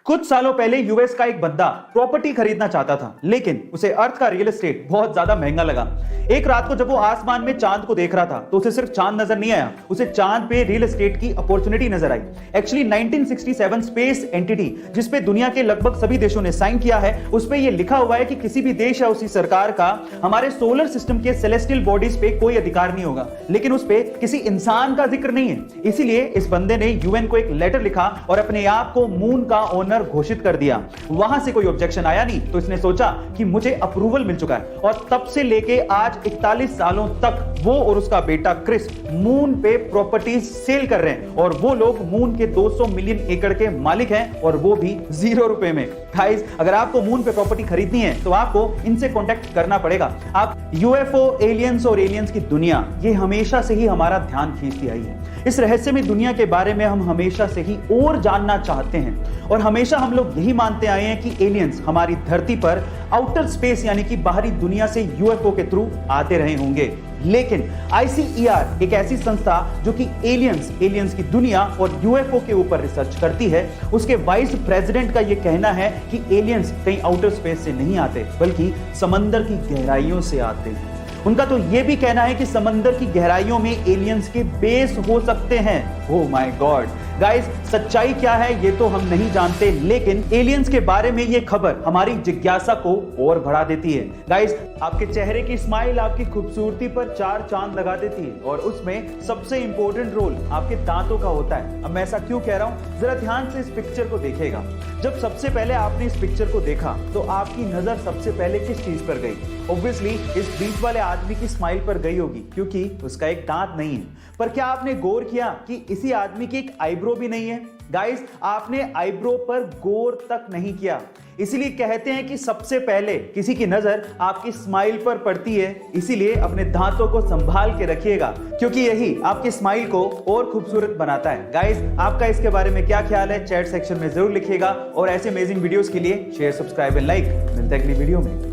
कुछ सालों पहले यूएस का एक बंदा प्रॉपर्टी खरीदना चाहता था, लेकिन उसे अर्थ का रियल एस्टेट बहुत ज्यादा महंगा लगा। एक रात को जब वो आसमान में चांद को देख रहा था तो उसे सिर्फ चांद नजर नहीं आया, उसे चांद पे रियल एस्टेट की अपॉर्चुनिटी नजर आई। एक्चुअली 1967 स्पेस एंटिटी जिस पे दुनिया के लगभग सभी देशों ने साइन किया है, उस पे ये लिखा हुआ है कि किसी भी देश या उसी सरकार का हमारे सोलर सिस्टम के सेलेस्टियल बॉडीज पे कोई अधिकार नहीं होगा, लेकिन उस पे किसी इंसान का जिक्र नहीं है। इसीलिए इस बंदे ने यूएन को एक लेटर लिखा और अपने आप को मून का ओनर घोषित कर दिया। वहां से कोई ऑब्जेक्शन आया नहीं, तो इसने सोचा कि मुझे अप्रूवल मिल चुका है, और तब से लेके आज 41 सालों तक वो और उसका बेटा क्रिस मून पे प्रॉपर्टीज सेल कर रहे हैं, और वो लोग मून के 200 मिलियन एकड़ के मालिक हैं, और वो भी 0 रुपए में। गाइस, अगर आपको मून पे प्रॉपर्टी खरीदनी है तो आपको इनसे कांटेक्ट करना पड़ेगा। आप यूएफओ, एलियंस और एलियंस की दुनिया, ये हमेशा से ही हमारा ध्यान खींचती आई है। इस रहस्यमय दुनिया के बारे में हम हमेशा से ही और जानना चाहते हैं, और हमेशा हम लोग यही मानते आए हैं कि एलियंस हमारी धरती पर आउटर स्पेस यानी कि बाहरी दुनिया से यूएफओ के थ्रू आते रहे होंगे। लेकिन आईसीईआर एक ऐसी संस्था जो कि एलियंस की दुनिया और यूएफओ के ऊपर रिसर्च करती है, उसके वाइस प्रेसिडेंट का यह कहना है कि एलियंस कहीं आउटर स्पेस से नहीं आते, बल्कि समंदर की गहराइयों से आते हैं। उनका तो यह भी कहना है कि समंदर की गहराइयों में एलियंस के बेस हो सकते हैं। ओह माय गॉड गाइस, सच्चाई क्या है ये तो हम नहीं जानते, लेकिन एलियंस के बारे में ये खबर हमारी जिज्ञासा को और बढ़ा देती है। गाइस, आपके चेहरे की स्माइल आपकी खूबसूरती पर 4 चांद लगा देती है, और उसमें सबसे इंपॉर्टेंट रोल आपके दांतों का होता है। अब मैं ऐसा क्यों कह रहा हूं, जरा ध्यान से इस पिक्चर को देखिएगा। जब सबसे पहले आपने इस पिक्चर को देखा तो आपकी नजर सबसे पहले किस चीज पर गई? ऑब्वियसली इस बीच वाले आदमी की स्माइल पर गई होगी, क्योंकि उसका एक दांत नहीं है। पर क्या आपने गौर किया कि इसी आदमी की एक आईब्रो भी नहीं है? गाइस, आपने आईब्रो पर गौर तक नहीं किया। इसीलिए कहते हैं कि सबसे पहले किसी की नजर आपकी स्माइल पर पड़ती है। इसीलिए अपने दांतों को संभाल के रखिएगा, क्योंकि यही आपकी स्माइल को और खूबसूरत बनाता है। गाइस, आपका इसके बारे में क्या ख्याल है? चैट सेक्शन में जरूर लिखिएगा, और ऐसे अमेजिंग वीडियोस के लिए शेयर, सब्सक्राइब एंड लाइक। मिलते हैं अगली वीडियो में।